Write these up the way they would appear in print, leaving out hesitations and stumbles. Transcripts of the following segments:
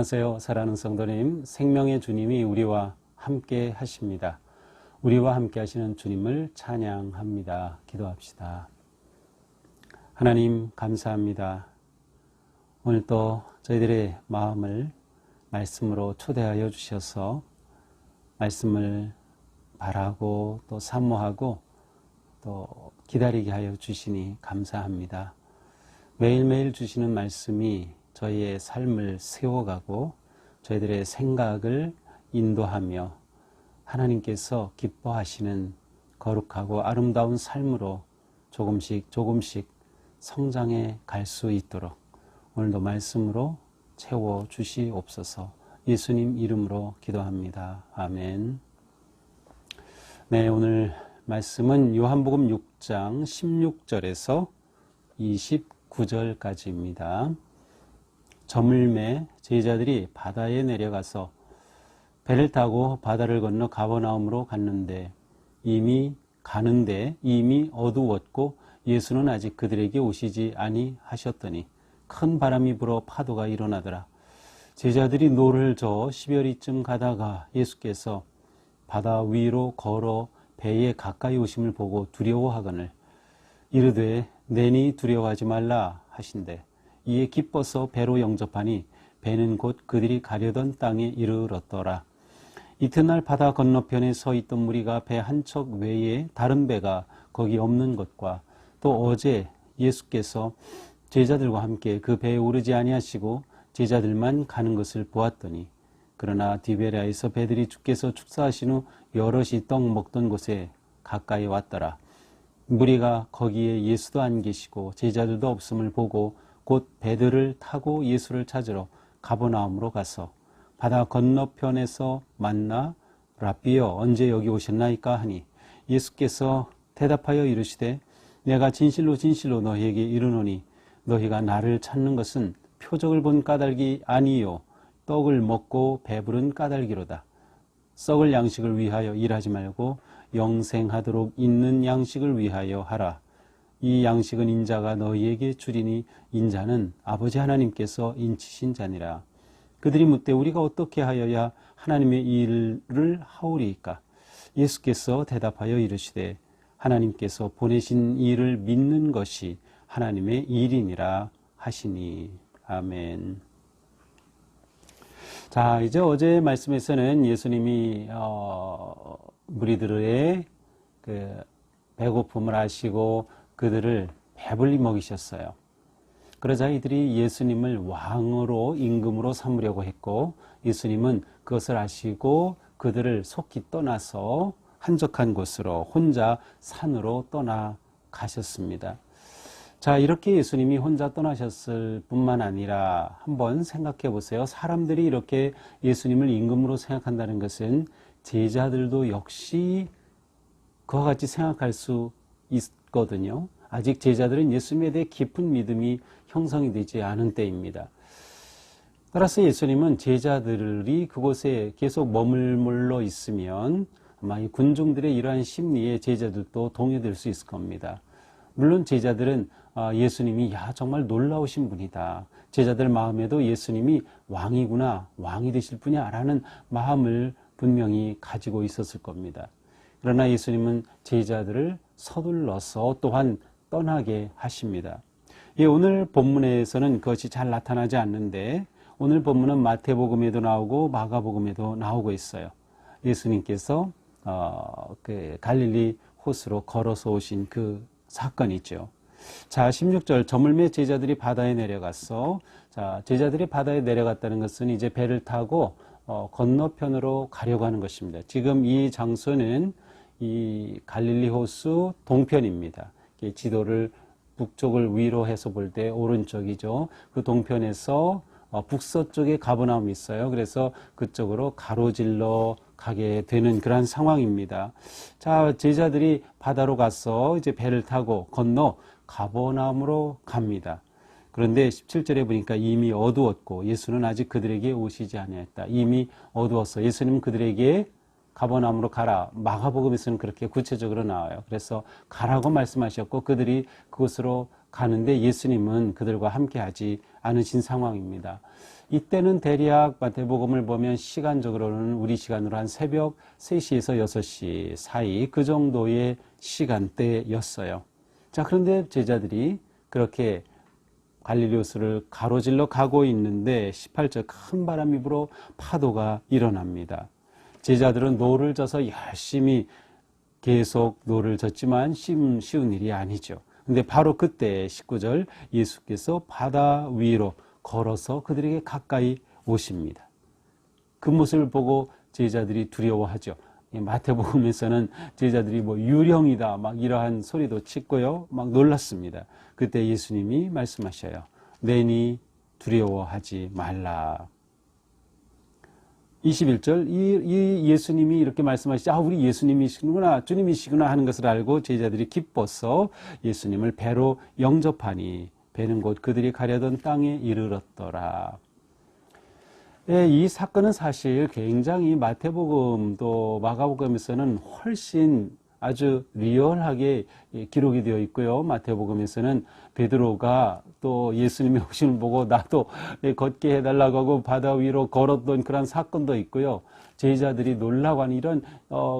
안녕하세요. 사랑하는 성도님, 생명의 주님이 우리와 함께 하십니다. 우리와 함께 하시는 주님을 찬양합니다. 기도합시다. 하나님 감사합니다. 오늘 또 저희들의 마음을 말씀으로 초대하여 주셔서 말씀을 바라고 또 사모하고 또 기다리게 하여 주시니 감사합니다. 매일매일 주시는 말씀이 저희의 삶을 세워가고 저희들의 생각을 인도하며 하나님께서 기뻐하시는 거룩하고 아름다운 삶으로 조금씩 성장해 갈 수 있도록 오늘도 말씀으로 채워 주시옵소서. 예수님 이름으로 기도합니다. 아멘. 네, 오늘 말씀은 요한복음 6장 16절에서 29절까지입니다. 저물매 제자들이 바다에 내려가서 배를 타고 바다를 건너 가버나움으로 갔는데 이미 어두웠고 예수는 아직 그들에게 오시지 아니하셨더니 큰 바람이 불어 파도가 일어나더라. 제자들이 노를 저어 10여리쯤 가다가 예수께서 바다 위로 걸어 배에 가까이 오심을 보고 두려워하거늘 이르되 내니 두려워하지 말라 하신대 이에 기뻐서 배로 영접하니 배는 곧 그들이 가려던 땅에 이르렀더라. 이튿날 바다 건너편에 서 있던 무리가 배 한 척 외에 다른 배가 거기 없는 것과 또 어제 예수께서 제자들과 함께 그 배에 오르지 아니하시고 제자들만 가는 것을 보았더니 그러나 디베랴에서 배들이 주께서 축사하신 후 여럿이 떡 먹던 곳에 가까이 왔더라. 무리가 거기에 예수도 안 계시고 제자들도 없음을 보고 곧 배들을 타고 예수를 찾으러 가버나움으로 가서 바다 건너편에서 만나 랍비여 언제 여기 오셨나이까 하니 예수께서 대답하여 이르시되 내가 진실로 너희에게 이르노니 너희가 나를 찾는 것은 표적을 본 까닭이 아니요 떡을 먹고 배부른 까닭이로다. 썩을 양식을 위하여 일하지 말고 영생하도록 있는 양식을 위하여 하라. 이 양식은 인자가 너희에게 주리니 인자는 아버지 하나님께서 인치신 자니라. 그들이 묻되 우리가 어떻게 하여야 하나님의 일을 하오리이까? 예수께서 대답하여 이르시되 하나님께서 보내신 일을 믿는 것이 하나님의 일이니라 하시니. 아멘. 자, 이제 어제 말씀에서는 예수님이 무리들의 그 배고픔을 아시고 그들을 배불리 먹이셨어요. 그러자 이들이 예수님을 왕으로 임금으로 삼으려고 했고 예수님은 그것을 아시고 그들을 속히 떠나서 한적한 곳으로 혼자 산으로 떠나가셨습니다. 자, 이렇게 예수님이 혼자 떠나셨을 뿐만 아니라 한번 생각해 보세요. 사람들이 이렇게 예수님을 임금으로 생각한다는 것은 제자들도 역시 그와 같이 생각할 수 있거든요. 아직 제자들은 예수님에 대해 깊은 믿음이 형성이 되지 않은 때입니다. 따라서 예수님은 제자들이 그곳에 계속 머물러 있으면 아마 이 군중들의 이러한 심리에 제자들도 동요될 수 있을 겁니다. 물론 제자들은 예수님이 정말 놀라우신 분이다. 제자들 마음에도 예수님이 왕이구나, 왕이 되실 분이야 라는 마음을 분명히 가지고 있었을 겁니다. 그러나 예수님은 제자들을 서둘러서 또한 떠나게 하십니다. 오늘 본문에서는 그것이 잘 나타나지 않는데 오늘 본문은 마태복음에도 나오고 마가복음에도 나오고 있어요. 예수님께서 그 갈릴리 호수로 걸어서 오신 그 사건이죠. 자, 16절 저물매 제자들이 바다에 내려갔어. 자, 제자들이 바다에 내려갔다는 것은 이제 배를 타고 건너편으로 가려고 하는 것입니다. 지금 이 장소는 이 갈릴리 호수 동편입니다. 지도를 북쪽을 위로 해서 볼 때 오른쪽이죠. 그 동편에서 북서쪽에 가버나움이 있어요. 그래서 그쪽으로 가로질러 가게 되는 그런 상황입니다. 자, 제자들이 바다로 가서 이제 배를 타고 건너 가버나움으로 갑니다. 그런데 17절에 보니까 이미 어두웠고 예수는 아직 그들에게 오시지 아니했다. 이미 어두웠어. 예수님은 그들에게 가버나움으로 가라. 마가복음에서는 그렇게 구체적으로 나와요. 그래서 가라고 말씀하셨고 그들이 그곳으로 가는데 예수님은 그들과 함께하지 않으신 상황입니다. 이때는 대략 마태복음을 보면 시간적으로는 우리 시간으로 한 새벽 3시에서 6시 사이 그 정도의 시간대였어요. 자, 그런데 제자들이 그렇게 갈릴리 호수를 가로질러 가고 있는데 18절 큰 바람이 불어 파도가 일어납니다. 제자들은 노를 져서 열심히 계속 노를 졌지만 쉬운 일이 아니죠. 근데 바로 그때 19절 예수께서 바다 위로 걸어서 그들에게 가까이 오십니다. 그 모습을 보고 제자들이 두려워하죠. 마태복음에서는 제자들이 뭐 유령이다 막 이러한 소리도 치고요. 막 놀랐습니다. 그때 예수님이 말씀하셔요. 내니 두려워하지 말라. 21절 이 예수님이 이렇게 말씀하시죠. 우리 예수님이시구나 주님이시구나 하는 것을 알고 제자들이 기뻐서 예수님을 배로 영접하니 배는 곧 그들이 가려던 땅에 이르렀더라. 이 사건은 사실 굉장히 마태복음도 마가복음에서는 훨씬 아주 리얼하게 기록이 되어 있고요. 마태복음에서는 베드로가 또 예수님의 오심을 보고 나도 걷게 해달라고 하고 바다 위로 걸었던 그런 사건도 있고요. 제자들이 놀라고 하는 이런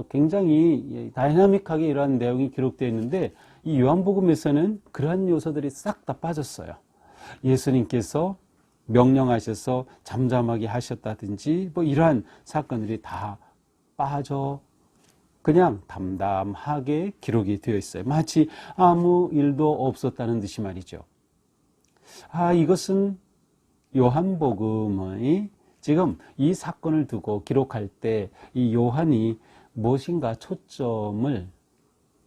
굉장히 다이나믹하게 이런 내용이 기록되어 있는데 이 요한복음에서는 그러한 요소들이 싹 다 빠졌어요. 예수님께서 명령하셔서 잠잠하게 하셨다든지 뭐 이러한 사건들이 다 빠져 그냥 담담하게 기록이 되어 있어요. 마치 아무 일도 없었다는 듯이 말이죠. 이것은 요한복음의 지금 이 사건을 두고 기록할 때 이 요한이 무엇인가 초점을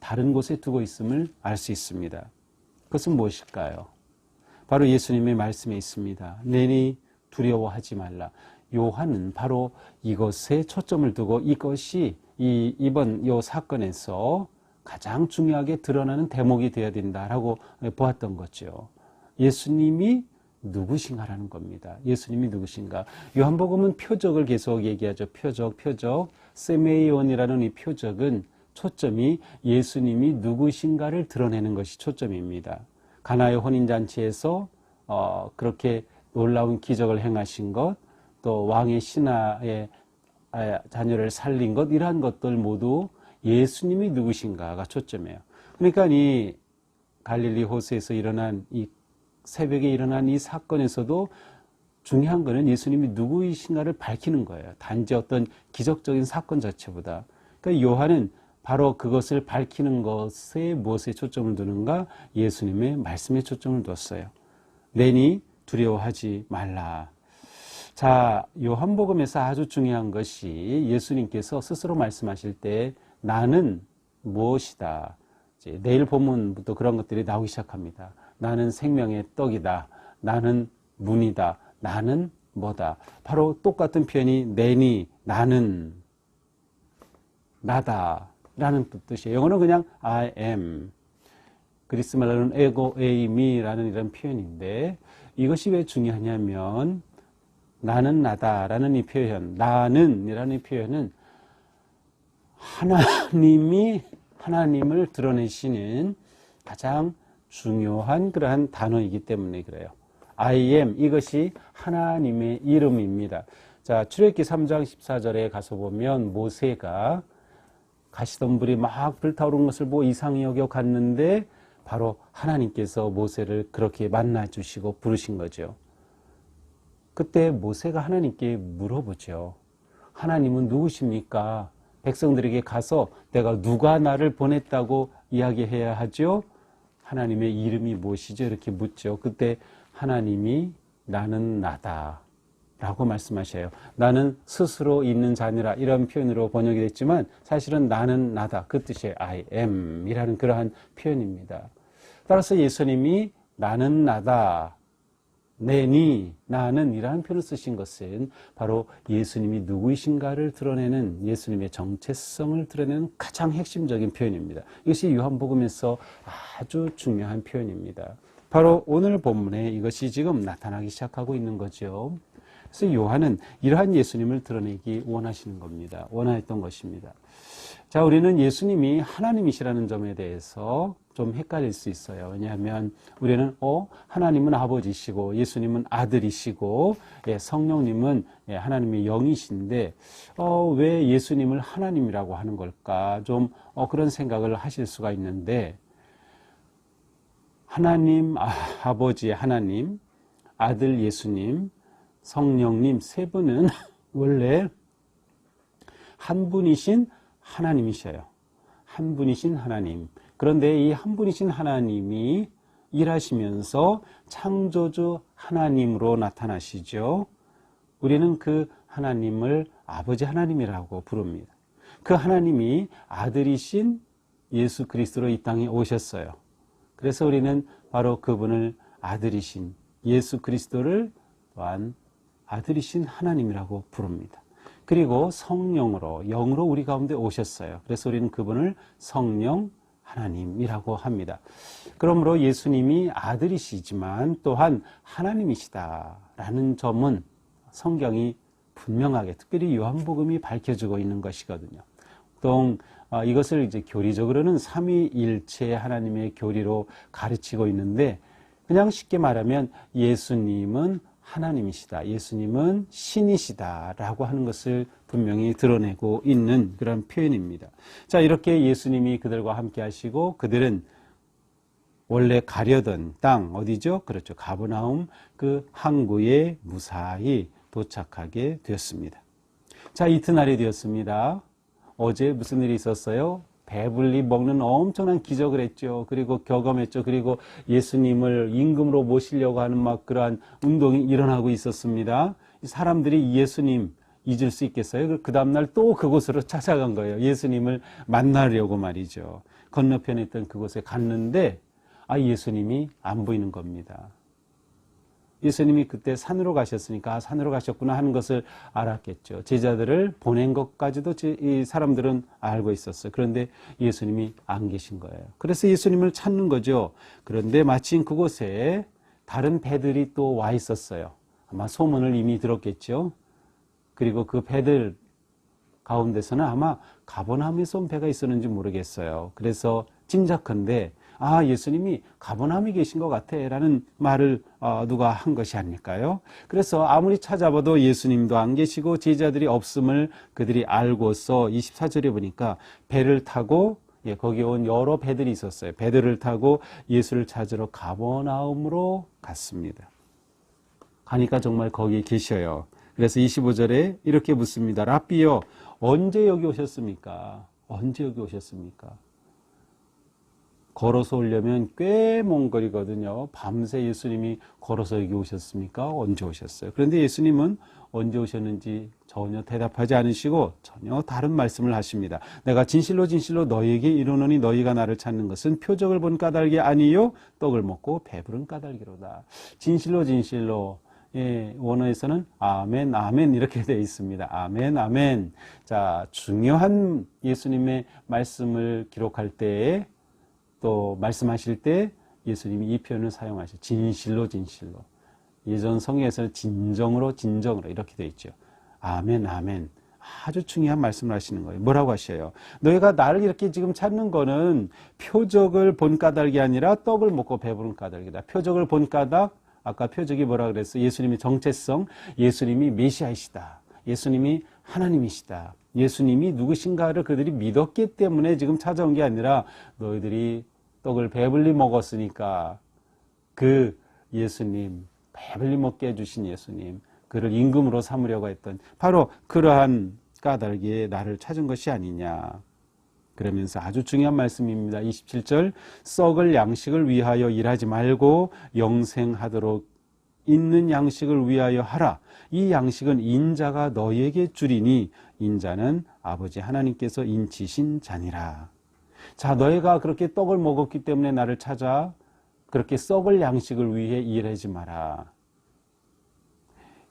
다른 곳에 두고 있음을 알 수 있습니다. 그것은 무엇일까요? 바로 예수님의 말씀에 있습니다. 내니 두려워하지 말라. 요한은 바로 이것에 초점을 두고 이것이 이번 요 사건에서 가장 중요하게 드러나는 대목이 되어야 된다라고 보았던 거죠. 예수님이 누구신가라는 겁니다. 예수님이 누구신가? 요한복음은 표적을 계속 얘기하죠. 표적. 세메이온이라는 이 표적은 초점이 예수님이 누구신가를 드러내는 것이 초점입니다. 가나의 혼인잔치에서 그렇게 놀라운 기적을 행하신 것, 또 왕의 신하의 자녀를 살린 것, 이러한 것들 모두 예수님이 누구신가가 초점이에요. 그러니까 이 갈릴리 호수에서 일어난 이 새벽에 일어난 이 사건에서도 중요한 것은 예수님이 누구이신가를 밝히는 거예요. 단지 어떤 기적적인 사건 자체보다. 그러니까 요한은 바로 그것을 밝히는 것에 무엇에 초점을 두는가? 예수님의 말씀에 초점을 뒀어요. 내니 두려워하지 말라. 자, 요한복음에서 아주 중요한 것이 예수님께서 스스로 말씀하실 때 나는 무엇이다. 이제 내일 본문부터 그런 것들이 나오기 시작합니다. 나는 생명의 떡이다. 나는 문이다. 나는 뭐다. 바로 똑같은 표현이 내니, 나는, 나다 라는 뜻이에요. 영어는 그냥 I am. 그리스 말로는 에고 에이미라는 이런 표현인데 이것이 왜 중요하냐면 나는 나다라는 이 표현, 나는이라는 이 표현은 하나님을 드러내시는 가장 중요한 그러한 단어이기 때문에 그래요. I am, 이것이 하나님의 이름입니다. 자, 출애굽기 3장 14절에 가서 보면 모세가 가시덤불이 막 불타오르는 것을 보고 이상히 여겨 갔는데 바로 하나님께서 모세를 그렇게 만나주시고 부르신 거죠. 그때 모세가 하나님께 물어보죠. 하나님은 누구십니까? 백성들에게 가서 내가 누가 나를 보냈다고 이야기해야 하죠? 하나님의 이름이 무엇이죠? 이렇게 묻죠. 그때 하나님이 나는 나다 라고 말씀하셔요. 나는 스스로 있는 자니라 이런 표현으로 번역이 됐지만 사실은 나는 나다 그 뜻의 I am 이라는 그러한 표현입니다. 따라서 예수님이 나는 나다 내니 나는 이라는 표현을 쓰신 것은 바로 예수님이 누구이신가를 드러내는 예수님의 정체성을 드러내는 가장 핵심적인 표현입니다. 이것이 요한복음에서 아주 중요한 표현입니다. 바로 오늘 본문에 이것이 지금 나타나기 시작하고 있는 거죠. 그래서 요한은 이러한 예수님을 드러내기 원하시는 겁니다. 원하였던 것입니다. 자, 우리는 예수님이 하나님이시라는 점에 대해서 좀 헷갈릴 수 있어요. 왜냐하면 우리는 하나님은 아버지시고 예수님은 아들이시고 성령님은 하나님의 영이신데 왜 예수님을 하나님이라고 하는 걸까? 좀 그런 생각을 하실 수가 있는데 하나님, 아버지 하나님, 아들 예수님, 성령님 세 분은 원래 한 분이신 하나님이셔요. 한 분이신 하나님. 그런데 이 한 분이신 하나님이 일하시면서 창조주 하나님으로 나타나시죠. 우리는 그 하나님을 아버지 하나님이라고 부릅니다. 그 하나님이 아들이신 예수 그리스도로 이 땅에 오셨어요. 그래서 우리는 바로 그분을 아들이신 예수 그리스도를 또한 아들이신 하나님이라고 부릅니다. 그리고 성령으로, 영으로 우리 가운데 오셨어요. 그래서 우리는 그분을 성령 하나님이라고 합니다. 그러므로 예수님이 아들이시지만 또한 하나님이시다라는 점은 성경이 분명하게, 특별히 요한복음이 밝혀주고 있는 것이거든요. 보통 이것을 이제 교리적으로는 삼위일체 하나님의 교리로 가르치고 있는데, 그냥 쉽게 말하면 예수님은 하나님이시다, 예수님은 신이시다라고 하는 것을 분명히 드러내고 있는 그런 표현입니다. 자, 이렇게 예수님이 그들과 함께 하시고 그들은 원래 가려던 땅 어디죠? 그렇죠. 가버나움 그 항구에 무사히 도착하게 되었습니다. 자, 이튿날이 되었습니다. 어제 무슨 일이 있었어요? 배불리 먹는 엄청난 기적을 했죠. 그리고 경험했죠. 그리고 예수님을 임금으로 모시려고 하는 막 그러한 운동이 일어나고 있었습니다. 사람들이 예수님 잊을 수 있겠어요? 그 다음날 또 그곳으로 찾아간 거예요. 예수님을 만나려고 말이죠. 건너편에 있던 그곳에 갔는데 예수님이 안 보이는 겁니다. 예수님이 그때 산으로 가셨으니까 산으로 가셨구나 하는 것을 알았겠죠. 제자들을 보낸 것까지도 이 사람들은 알고 있었어요. 그런데 예수님이 안 계신 거예요. 그래서 예수님을 찾는 거죠. 그런데 마침 그곳에 다른 배들이 또 와 있었어요. 아마 소문을 이미 들었겠죠. 그리고 그 배들 가운데서는 아마 가버나움에서 온 배가 있었는지 모르겠어요. 그래서 짐작컨대 예수님이 가버나움에 계신 것 같아 라는 말을 누가 한 것이 아닐까요? 그래서 아무리 찾아봐도 예수님도 안 계시고 제자들이 없음을 그들이 알고서 24절에 보니까 배를 타고 거기에 온 여러 배들이 있었어요. 배들을 타고 예수를 찾으러 가버나움으로 갔습니다. 가니까 정말 거기에 계셔요. 그래서 25절에 이렇게 묻습니다. 랍비요, 언제 여기 오셨습니까? 언제 여기 오셨습니까? 걸어서 오려면 꽤 먼 거리거든요. 밤새 예수님이 걸어서 여기 오셨습니까? 언제 오셨어요? 그런데 예수님은 언제 오셨는지 전혀 대답하지 않으시고 전혀 다른 말씀을 하십니다. 내가 진실로 진실로 너희에게 이르노니 너희가 나를 찾는 것은 표적을 본 까닭이 아니요 떡을 먹고 배부른 까닭이로다. 진실로 진실로, 원어에서는 아멘 아멘 이렇게 되어 있습니다. 아멘 아멘. 자, 중요한 예수님의 말씀을 기록할 때에 또 말씀하실 때 예수님이 이 표현을 사용하셔요. 진실로 진실로. 예전 성경에서는 진정으로 이렇게 되어 있죠. 아멘 아멘. 아주 중요한 말씀을 하시는 거예요. 뭐라고 하셔요? 너희가 나를 이렇게 지금 찾는 거는 표적을 본 까닭이 아니라 떡을 먹고 배부른 까닭이다. 표적을 본 까닭, 아까 표적이 뭐라 그랬어요? 예수님의 정체성, 예수님이 메시아이시다. 예수님이 하나님이시다. 예수님이 누구신가를 그들이 믿었기 때문에 지금 찾아온 게 아니라 너희들이 떡을 배불리 먹었으니까 그 예수님, 배불리 먹게 해주신 예수님, 그를 임금으로 삼으려고 했던 바로 그러한 까닭에 나를 찾은 것이 아니냐. 그러면서 아주 중요한 말씀입니다. 27절, 썩을 양식을 위하여 일하지 말고 영생하도록 있는 양식을 위하여 하라. 이 양식은 인자가 너희에게 주리니 인자는 아버지 하나님께서 인치신 자니라. 자, 너희가 그렇게 떡을 먹었기 때문에 나를 찾아 그렇게 썩을 양식을 위해 일하지 마라.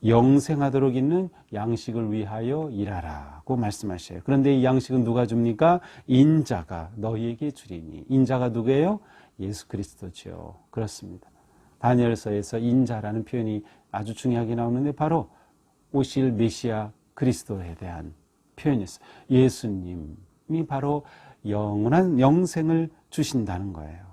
영생하도록 있는 양식을 위하여 일하라고 말씀하셔요. 그런데 이 양식은 누가 줍니까? 인자가 너희에게 주리니. 인자가 누구예요? 예수 그리스도죠. 그렇습니다. 다니엘서에서 인자라는 표현이 아주 중요하게 나오는데 바로 오실 메시아 그리스도에 대한 표현이었어요. 예수님이 바로 영원한 영생을 주신다는 거예요.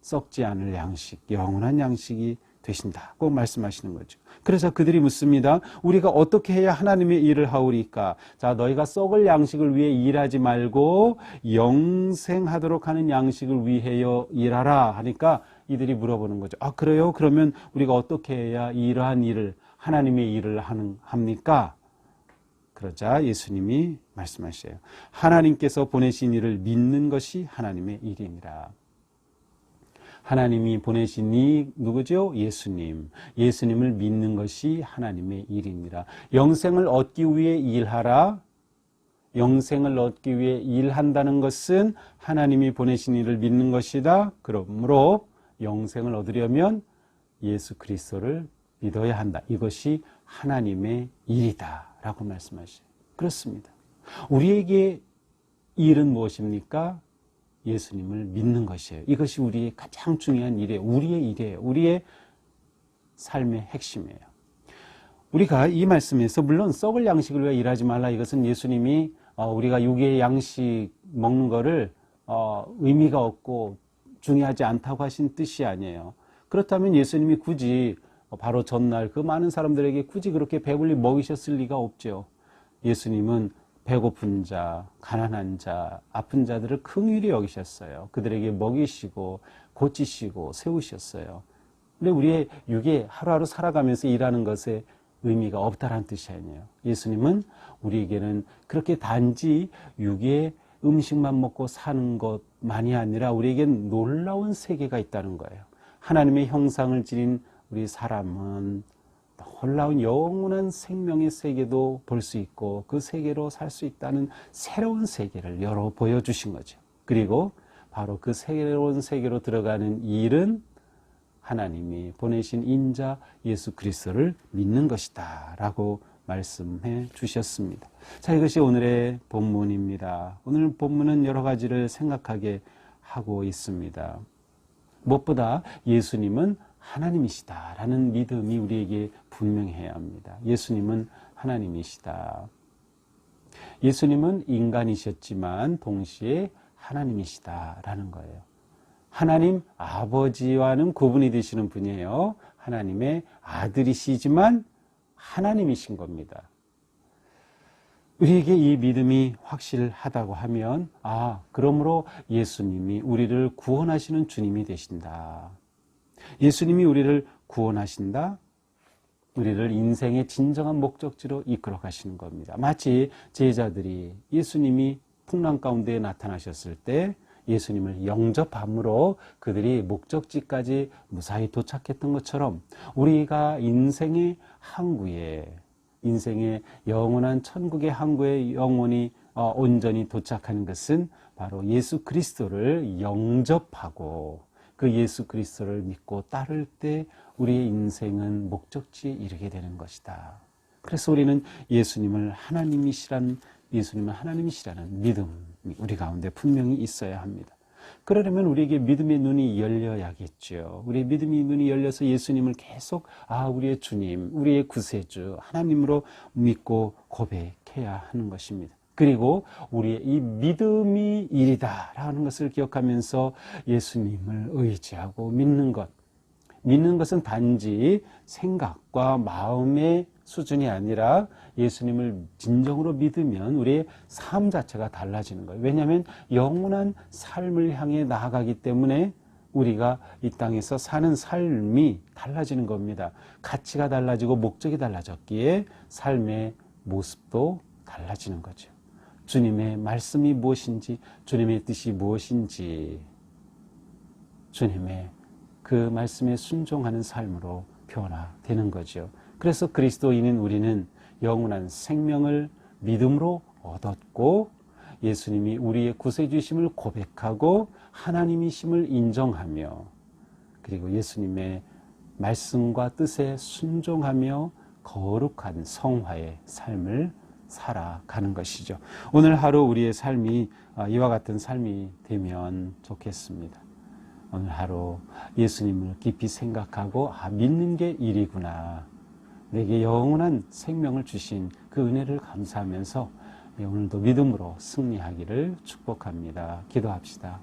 썩지 않을 양식, 영원한 양식이 되신다고 말씀하시는 거죠. 그래서 그들이 묻습니다. 우리가 어떻게 해야 하나님의 일을 하오리까? 자, 너희가 썩을 양식을 위해 일하지 말고 영생하도록 하는 양식을 위하여 일하라 하니까 이들이 물어보는 거죠. 아, 그래요? 그러면 우리가 어떻게 해야 이러한 일을, 하나님의 일을 합니까? 그러자 예수님이 말씀하셔요. 하나님께서 보내신 이를 믿는 것이 하나님의 일이니라. 하나님이 보내신 이 누구죠? 예수님. 예수님을 믿는 것이 하나님의 일입니다. 영생을 얻기 위해 일하라. 영생을 얻기 위해 일한다는 것은 하나님이 보내신 이를 믿는 것이다. 그러므로 영생을 얻으려면 예수 그리스도를 믿어야 한다. 이것이 하나님의 일이다 라고 말씀하셔요. 그렇습니다. 우리에게 일은 무엇입니까? 예수님을 믿는 것이에요. 이것이 우리의 가장 중요한 일이에요. 우리의 일이에요. 우리의 삶의 핵심이에요. 우리가 이 말씀에서 물론 썩을 양식을 위해 일하지 말라, 이것은 예수님이 우리가 육의 양식 먹는 거를 의미가 없고 중요하지 않다고 하신 뜻이 아니에요. 그렇다면 예수님이 굳이 바로 전날 그 많은 사람들에게 굳이 그렇게 배불리 먹이셨을 리가 없죠. 예수님은 배고픈 자, 가난한 자, 아픈 자들을 긍휼히 여기셨어요. 그들에게 먹이시고 고치시고 세우셨어요. 근데 우리의 육에 하루하루 살아가면서 일하는 것에 의미가 없다라는 뜻이 아니에요. 예수님은 우리에게는 그렇게 단지 육의 음식만 먹고 사는 것만이 아니라 우리에겐 놀라운 세계가 있다는 거예요. 하나님의 형상을 지닌 우리 사람은 놀라운 영원한 생명의 세계도 볼 수 있고 그 세계로 살 수 있다는 새로운 세계를 열어 보여주신 거죠. 그리고 바로 그 새로운 세계로 들어가는 일은 하나님이 보내신 인자 예수 그리스도를 믿는 것이다 라고 말씀해 주셨습니다. 자, 이것이 오늘의 본문입니다. 오늘 본문은 여러 가지를 생각하게 하고 있습니다. 무엇보다 예수님은 하나님이시다라는 믿음이 우리에게 분명해야 합니다. 예수님은 하나님이시다. 예수님은 인간이셨지만 동시에 하나님이시다라는 거예요. 하나님 아버지와는 구분이 되시는 분이에요. 하나님의 아들이시지만 하나님이신 겁니다. 우리에게 이 믿음이 확실하다고 하면 그러므로 예수님이 우리를 구원하시는 주님이 되신다. 예수님이 우리를 구원하신다. 우리를 인생의 진정한 목적지로 이끌어 가시는 겁니다. 마치 제자들이 예수님이 풍랑 가운데 나타나셨을 때 예수님을 영접함으로 그들이 목적지까지 무사히 도착했던 것처럼 우리가 인생의 항구에, 인생의 영원한 천국의 항구에 영원히 온전히 도착하는 것은 바로 예수 그리스도를 영접하고 그 예수 그리스도를 믿고 따를 때 우리의 인생은 목적지에 이르게 되는 것이다. 그래서 우리는 예수님은 하나님이시라는 믿음이 우리 가운데 분명히 있어야 합니다. 그러려면 우리에게 믿음의 눈이 열려야겠죠. 우리의 믿음의 눈이 열려서 예수님을 계속 우리의 주님, 우리의 구세주, 하나님으로 믿고 고백해야 하는 것입니다. 그리고 우리의 이 믿음이 일이다라는 것을 기억하면서 예수님을 의지하고 믿는 것. 믿는 것은 단지 생각과 마음의 수준이 아니라 예수님을 진정으로 믿으면 우리의 삶 자체가 달라지는 거예요. 왜냐하면 영원한 삶을 향해 나아가기 때문에 우리가 이 땅에서 사는 삶이 달라지는 겁니다. 가치가 달라지고 목적이 달라졌기에 삶의 모습도 달라지는 거죠. 주님의 말씀이 무엇인지, 주님의 뜻이 무엇인지, 주님의 그 말씀에 순종하는 삶으로 변화되는 거죠. 그래서 그리스도인인 우리는 영원한 생명을 믿음으로 얻었고 예수님이 우리의 구세주심을 고백하고 하나님이심을 인정하며 그리고 예수님의 말씀과 뜻에 순종하며 거룩한 성화의 삶을 살아가는 것이죠. 오늘 하루 우리의 삶이 이와 같은 삶이 되면 좋겠습니다. 오늘 하루 예수님을 깊이 생각하고 믿는 게 일이구나. 내게 영원한 생명을 주신 그 은혜를 감사하면서 오늘도 믿음으로 승리하기를 축복합니다. 기도합시다.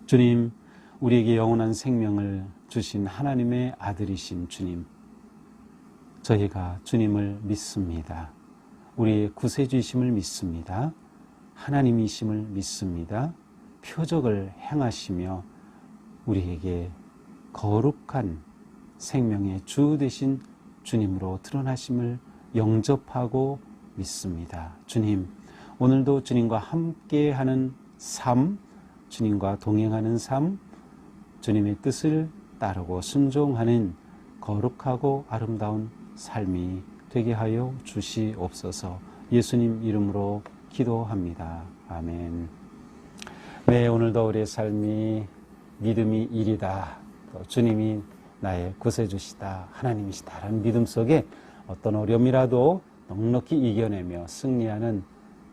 주님, 우리에게 영원한 생명을 주신 하나님의 아들이신 주님, 저희가 주님을 믿습니다. 우리의 구세주이심을 믿습니다. 하나님이심을 믿습니다. 표적을 행하시며 우리에게 거룩한 생명의 주 되신 주님으로 드러나심을 영접하고 믿습니다. 주님, 오늘도 주님과 함께하는 삶, 주님과 동행하는 삶, 주님의 뜻을 따르고 순종하는 거룩하고 아름다운 삶이 되게 하여 주시옵소서. 예수님 이름으로 기도합니다. 아멘. 네, 오늘도 우리의 삶이 믿음이 일이다. 또 주님이 나의 구세주시다. 하나님이시다라는 믿음 속에 어떤 어려움이라도 넉넉히 이겨내며 승리하는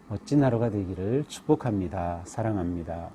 멋진 하루가 되기를 축복합니다. 사랑합니다.